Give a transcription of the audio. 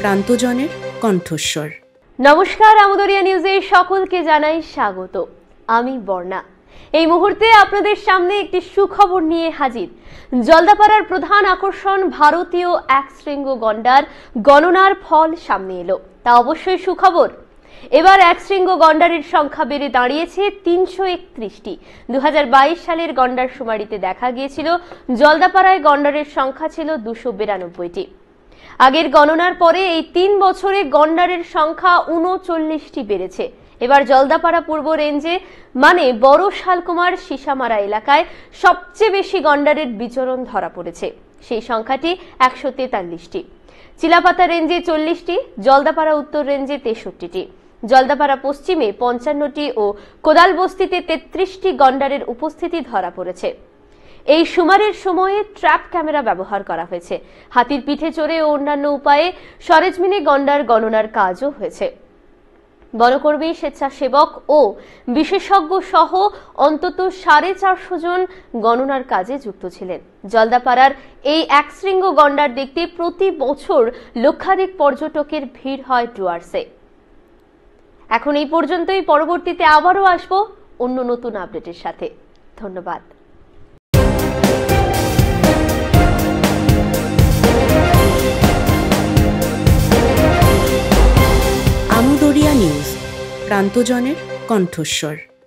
প্রান্তজনের কণ্ঠস্বর। নমস্কার, আমদরিয়া নিউজে সকলকে জানাই স্বাগত। আমি বর্ণা। এই মুহূর্তে আপনাদের সামনে একটি সুখবর নিয়ে হাজির। জলদাপাড়ার প্রধান আকর্ষণ ভারতীয় এক শৃঙ্গ গন্ডার গণনার ফল সামনে এলো। তা অবশ্যই সুখবর। এবার এক শৃঙ্গ গন্ডারের সংখ্যা বেড়ে দাঁড়িয়েছে ৩৩১টি। ২০২২ সালের গন্ডার শুমারিতে দেখা গিয়েছিল জলদাপাড়ায় গন্ডারের সংখ্যা ছিল ২৯২টি। আগের গণনার পরে এই ৩ বছরে গন্ডারের সংখ্যা ৩৯টি বেড়েছে। এবার জলদাপাড়া পূর্ব রেঞ্জে মানে বড় শালকুমার সিসামারা এলাকায় সবচেয়ে বেশি গন্ডারের বিচরণ ধরা পড়েছে। সেই সংখ্যাটি ১৪৩টি। চিলাপাতা রেঞ্জে ৪০টি, জলদাপাড়া উত্তর রেঞ্জে ৬৩টি, জলদাপাড়া পশ্চিমে ৫৫টি ও কোদালবস্তিতে ৩৩টি গন্ডারের উপস্থিতি ধরা পড়েছে। এই শুমারির সময়ে ট্র্যাপ ক্যামেরা ব্যবহার করা হয়েছে। হাতির পিঠে চড়ে ও অন্যান্য উপায়ে সরেজমিনে গন্ডার গণনার কাজও হয়েছে। বনকর্মী, স্বেচ্ছাসেবক ও বিশেষজ্ঞ সহ অন্তত ৪৫০ জন গণনার কাজে যুক্ত ছিলেন। জলদাপাড়ার এই এক শৃঙ্গ গন্ডার দেখতে প্রতি বছর লক্ষাধিক পর্যটকের ভিড় হয় ডুয়ার্সে। এখন এই পর্যন্তই। পরবর্তীতে আবারও আসবো অন্য নতুন আপডেটের সাথে। ধন্যবাদ। আমদরিয়া নিউজ, প্রান্তজনের কণ্ঠস্বর।